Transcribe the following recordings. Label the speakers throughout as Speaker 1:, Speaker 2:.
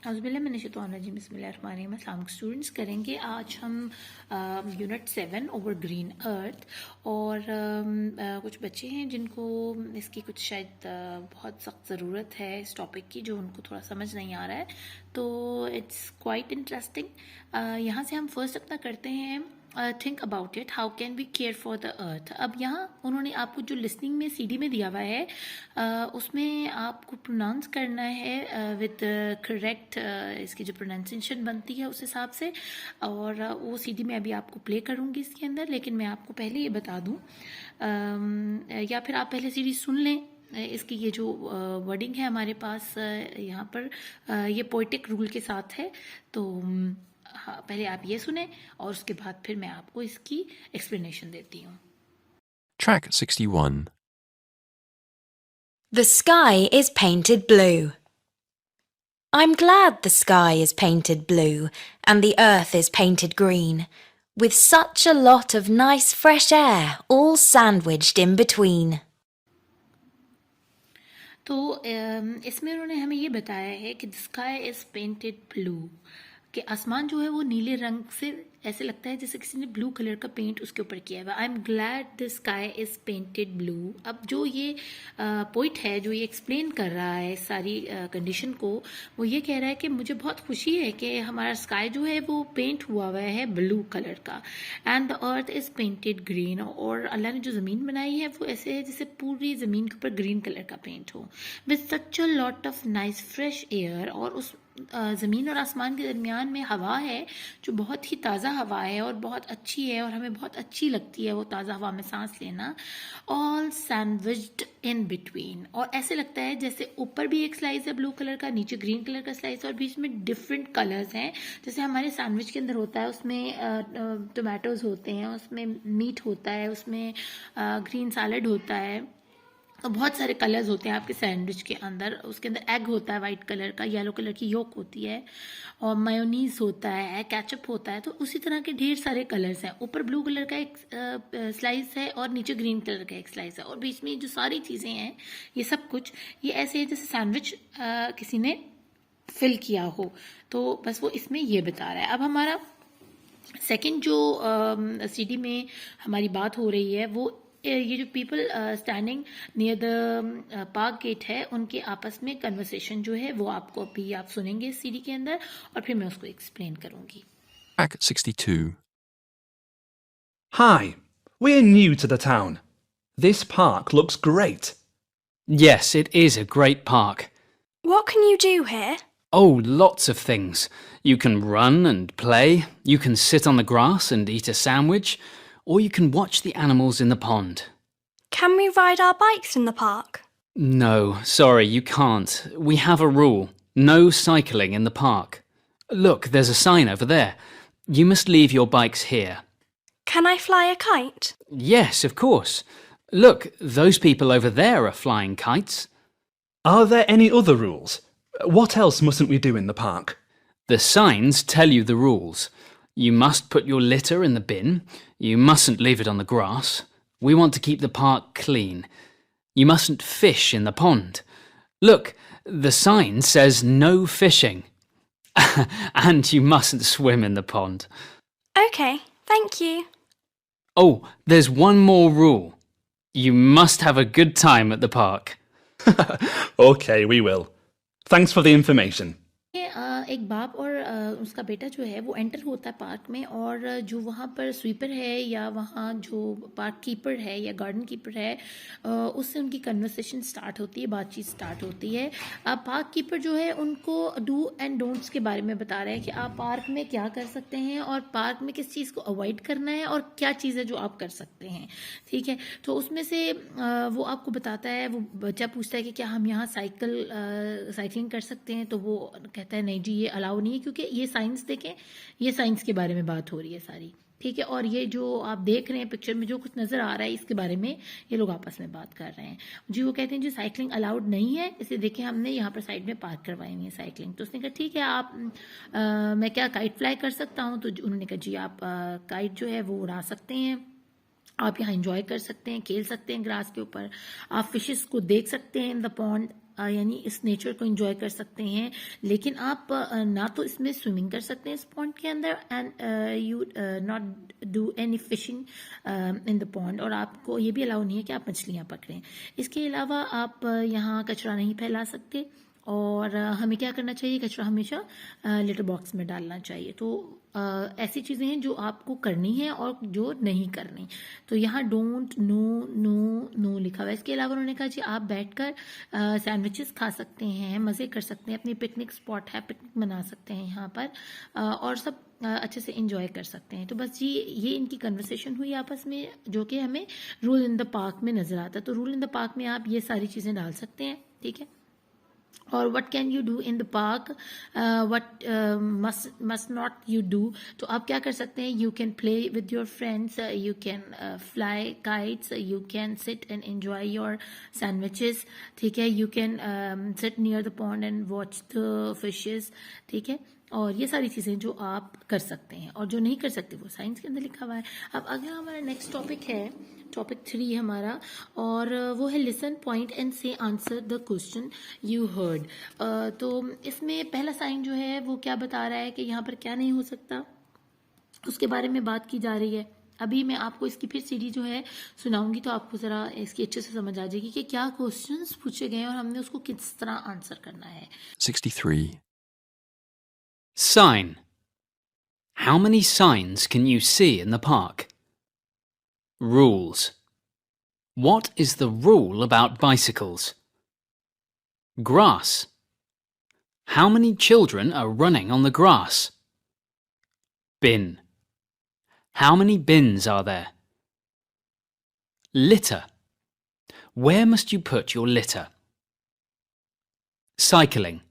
Speaker 1: बिस्मिल्लाहिर्रहमानिर्रहीम अस्सलाम स्टूडेंट्स करेंगे आज हम यूनिट 7 ओवर ग्रीन अर्थ और कुछ बच्चे हैं जिनको इसकी कुछ शायद बहुत सख्त ज़रूरत है इस टॉपिक की, जो उनको थोड़ा समझ नहीं आ रहा है, तो इट्स क्वाइट इंटरेस्टिंग। यहाँ से हम फर्स्ट अपना करते हैं think about it, how can we care for the earth. अब यहाँ उन्होंने आपको जो लिसनिंग में सीडी में दिया हुआ है उसमें आपको प्रोनाउंस करना है विद करेक्ट इसकी जो प्रोनाउंसिएशन बनती है उस हिसाब से, और वो सीडी में अभी आपको प्ले करूँगी इसके अंदर, लेकिन मैं आपको पहले ये बता दूँ या फिर आप पहले सीडी सुन लें। इसकी ये जो वर्डिंग है हमारे पास यहाँ पर ये पोइटिक रूल के साथ है, तो हाँ पहले आप ये सुने और उसके बाद फिर मैं आपको इसकी एक्सप्लेनेशन देती हूँ।
Speaker 2: Track 61.
Speaker 3: The sky is painted blue. I'm glad the sky is painted blue and the earth is painted green, with such a lot of nice fresh air all sandwiched in between.
Speaker 1: तो इसमें उन्होंने हमें ये बताया है कि the sky is painted blue, कि आसमान जो है वो नीले रंग से ऐसे लगता है जैसे किसी ने ब्लू कलर का पेंट उसके ऊपर किया हुआ। I am glad the sky is painted blue. अब जो ये पोइट है जो ये एक्सप्लेन कर रहा है सारी कंडीशन को, वो ये कह रहा है कि मुझे बहुत खुशी है कि हमारा स्काई जो है वो पेंट हुआ हुआ है ब्लू कलर का, and the earth is painted green, और अल्लाह ने जो ज़मीन बनाई है वो ऐसे है जैसे पूरी ज़मीन के ऊपर ग्रीन कलर का पेंट हो, with such a lot of nice fresh air, और उस ज़मीन और आसमान के दरमियान में हवा है जो बहुत ही ताज़ा हवा है और बहुत अच्छी है और हमें बहुत अच्छी लगती है वो ताज़ा हवा में सांस लेना। ऑल सैंडविच्ड इन बिटवीन, और ऐसे लगता है जैसे ऊपर भी एक स्लाइस है ब्लू कलर का, नीचे ग्रीन कलर का स्लाइस, और बीच में डिफरेंट कलर्स हैं, जैसे हमारे सैंडविच के अंदर होता है, उसमें टोमेटोज़ होते हैं, उसमें मीट होता है, उसमें ग्रीन सैलड होता है, तो बहुत सारे कलर्स होते हैं आपके सैंडविच के अंदर। उसके अंदर एग होता है वाइट कलर का, येलो कलर की योक होती है, और मायोनीज होता है, केचप होता है, तो उसी तरह के ढेर सारे कलर्स हैं। ऊपर ब्लू कलर का एक स्लाइस है और नीचे ग्रीन कलर का एक स्लाइस है, और बीच में जो सारी चीज़ें हैं ये सब कुछ ये ऐसे है जैसे सैंडविच किसी ने फिल किया हो, तो बस वो इसमें ये बता रहा है। अब हमारा सेकंड जो सीडी में हमारी बात हो रही है वो ये जो people standing near the park gate है उनके आपस में कन्वर्सेशन जो है वो आपको अभी आप सुनेंगे इस सीडी के अंदर, और फिर मैं उसको एक्सप्लेन करूंगी।
Speaker 2: Track 62.
Speaker 4: Hi, we're new to the town. This park looks great.
Speaker 5: Yes, it is a great park.
Speaker 6: What can you do here?
Speaker 5: Oh, lots of things. You can run and play, you can sit on the grass and eat a sandwich, or you can watch the animals in the pond.
Speaker 6: Can we ride our bikes in the park?
Speaker 5: No, sorry, you can't. We have a rule. No cycling in the park. Look, there's a sign over there. You must leave your bikes here.
Speaker 6: Can I fly a kite?
Speaker 5: Yes, of course. Look, those people over there are flying kites.
Speaker 4: Are there any other rules? What else mustn't we do in the park?
Speaker 5: The signs tell you the rules. You must put your litter in the bin. You mustn't leave it on the grass. We want to keep the park clean. You mustn't fish in the pond. Look, the sign says no fishing. And you mustn't swim in the pond.
Speaker 6: Okay, thank you.
Speaker 5: Oh, there's one more rule. You must have a good time at the park.
Speaker 4: OK, we will. Thanks for the information.
Speaker 1: एक बाप और उसका बेटा जो है वो enter होता है पार्क में, और जो वहाँ पर स्वीपर है या वहाँ जो पार्क कीपर है या गार्डन कीपर है उससे उनकी कन्वर्सेशन स्टार्ट होती है, बातचीत स्टार्ट होती है। पार्क कीपर जो है उनको डू एंड डोंट्स के बारे में बता रहा है कि आप पार्क में क्या कर सकते हैं और पार्क में किस चीज़ को अवॉइड करना है और क्या चीज़ है जो आप कर सकते हैं, ठीक है। तो उसमें से वो आपको बताता है, वो बच्चा पूछता है कि क्या हम यहाँ साइकिलिंग कर सकते हैं, तो वो कहता है नहीं जी ये अलाउ नहीं है, क्योंकि ये साइंस देखें, ये साइंस के बारे में बात हो रही है सारी, ठीक है। और ये जो आप देख रहे हैं पिक्चर में जो कुछ नज़र आ रहा है इसके बारे में ये लोग आपस में बात कर रहे हैं जी। वो कहते हैं जी साइकिलिंग अलाउड नहीं है, इसे देखें हमने यहाँ पर साइड में पार्क करवाई हुई है साइकिलिंग। तो उसने कहा ठीक है आप मैं क्या काइट फ्लाई कर सकता हूँ, तो उन्होंने कहा जी आप काइट जो है वो उड़ा सकते हैं, आप यहाँ एंजॉय कर सकते हैं, खेल सकते हैं ग्रास के ऊपर, आप फिशेस को देख सकते हैं इन द पॉन्ड, यानी इस नेचर को एंजॉय कर सकते हैं, लेकिन आप ना तो इसमें स्विमिंग कर सकते हैं इस पॉन्ड के अंदर, and you not do any fishing in the pond, और आपको ये भी अलाउ नहीं है कि आप मछलियाँ पकड़ें। इसके अलावा आप यहाँ कचरा नहीं फैला सकते, और हमें क्या करना चाहिए, कचरा हमेशा लिटर बॉक्स में डालना चाहिए। तो ऐसी चीज़ें हैं जो आपको करनी है और जो नहीं करनी। तो यहाँ डोंट, नो, नो, नो लिखा हुआ है। इसके अलावा उन्होंने कहा जी आप बैठकर सैंडविचेस खा सकते हैं, मज़े कर सकते हैं, अपनी पिकनिक स्पॉट है, पिकनिक मना सकते हैं यहाँ पर, और सब अच्छे से एंजॉय कर सकते हैं। तो बस जी ये इनकी कन्वर्सेशन हुई आपस में, जो कि हमें रूल इन द पार्क में नज़र आता है। तो रूल इन द पार्क में आप ये सारी चीज़ें डाल सकते हैं, ठीक है। और what can you do in the park, what must not you do, तो आप क्या कर सकते हैं, you can play with your friends, you can fly kites, you can sit and enjoy your sandwiches, ठीक है, you can sit near the pond and watch the fishes, ठीक है। और ये सारी चीज़ें जो आप कर सकते हैं, और जो नहीं कर सकते वो साइंस के अंदर लिखा हुआ है। अब अगला हमारा नेक्स्ट टॉपिक है, टॉपिक 3 हमारा, और वो है लिसन, पॉइंट एंड से answer the question you heard. तो इसमें पहला साइन जो है वो क्या बता रहा है कि यहाँ पर क्या नहीं हो सकता, उसके बारे में बात की जा रही है। अभी मैं आपको इसकी फिर सीडी जो है सुनाऊंगी, तो आपको ज़रा इसकी अच्छे से समझ आ जाएगी कि क्या क्वेश्चंस पूछे गए हैं और हमने उसको किस तरह आंसर करना है।
Speaker 2: 63.
Speaker 5: Sign. How many signs can you see in the park? Rules. What is the rule about bicycles? Grass. How many children are running on the grass? Bin. How many bins are there? Litter. Where must you put your litter? Cycling.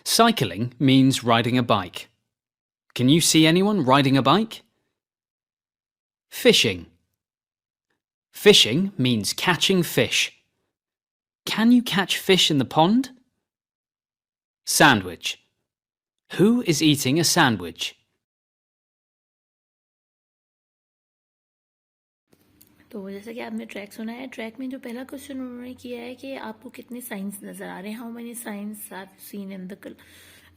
Speaker 5: Cycling means riding a bike. Can you see anyone riding a bike? Fishing. Fishing means catching fish. Can you catch fish in the pond? Sandwich. Who is eating a sandwich?
Speaker 1: तो जैसा कि आपने track सुना है, track में जो पहला question उन्होंने किया है कि आपको कितने साइंस नज़र आ रहे हैं, how many signs are seen in the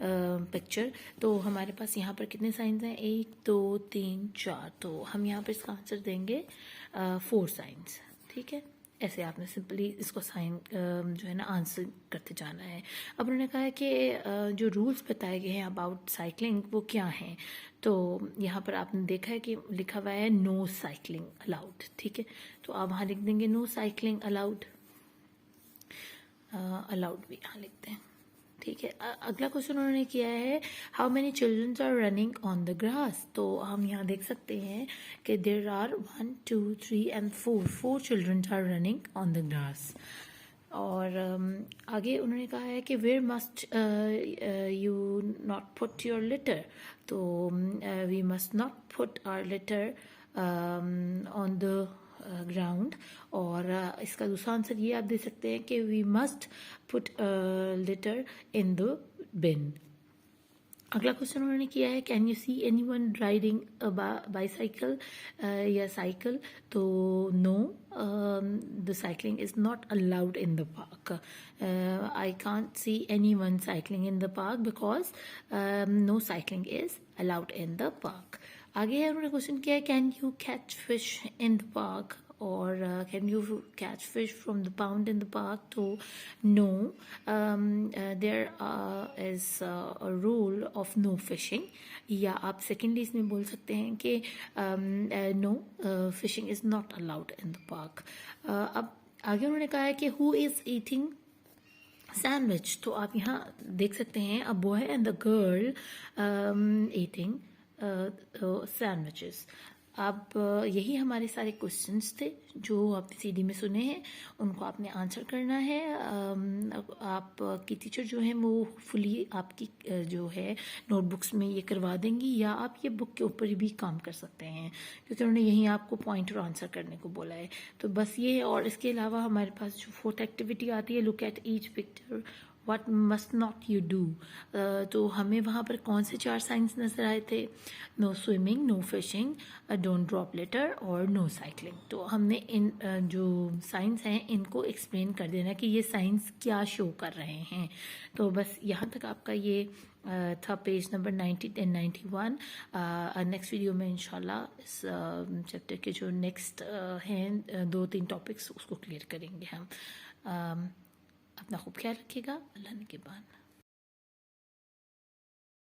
Speaker 1: picture. तो हमारे पास यहाँ पर कितने साइंस हैं, 1 2 3 4, तो हम यहाँ पर इसका आंसर देंगे 4 साइंस, ठीक है। ऐसे आपने सिंपली इसको साइन जो है ना आंसर करते जाना है। अब उन्होंने कहा है कि जो रूल्स बताए गए हैं अबाउट साइकिलिंग वो क्या हैं, तो यहाँ पर आपने देखा है कि लिखा हुआ है नो साइकिलिंग अलाउड, ठीक है। तो आप वहाँ लिख देंगे नो साइकिलिंग अलाउड, अलाउड भी यहाँ लिखते हैं, ठीक है। अगला क्वेश्चन उन्होंने किया है how many childrens are running on the grass. तो हम यहाँ देख सकते हैं कि there are 1 2 3 and 4 childrens are running on the grass. और आगे उन्होंने कहा है कि where must you not put your litter, तो we must not put our litter on the ground. और इसका दूसरा आंसर ये आप दे सकते हैं कि we must put litter in the bin. अगला क्वेश्चन उन्होंने किया है can you see anyone riding bicycle या साइकिल, तो no, the cycling is not allowed in the park, I can't see anyone cycling in the park because no cycling is allowed in the park. आगे है उन्होंने question किया है can you catch fish in the park, or can you catch fish from the pond in the park, तो no, there is a rule of no fishing, या आप secondly इसमें बोल सकते हैं कि no, fishing is not allowed in the park। अब आगे उन्होंने कहा है कि who is eating sandwich, तो आप यहाँ देख सकते हैं a boy and the girl eating sandwiches। अब यही हमारे सारे क्वेश्चंस थे जो आपने सीडी में सुने हैं, उनको आपने आंसर करना है। आपकी टीचर जो है वो फुली आपकी जो है नोटबुक्स में ये करवा देंगी, या आप ये बुक के ऊपर भी काम कर सकते हैं क्योंकि उन्होंने यहीं आपको पॉइंट और आंसर करने को बोला है। तो बस ये है, और इसके अलावा हमारे पास जो 4th एक्टिविटी आती है look at each picture what must not you do. तो हमें वहाँ पर कौन से 4 साइंस नज़र आए थे? No swimming, no fishing, don't drop litter और नो साइकिलिंग। तो हमने इन जो साइंस हैं इनको एक्सप्लेन कर देना कि ये साइंस क्या शो कर रहे हैं। तो बस यहाँ तक आपका ये था page number 90 and 91। Next video में इंशाल्लाह इस चैप्टर के जो नेक्स्ट हैं 2-3 टॉपिक्स उसको क्लियर करेंगे हम। अपना खूब ख्याल रखिएगा। अल्लाह ने के बाद।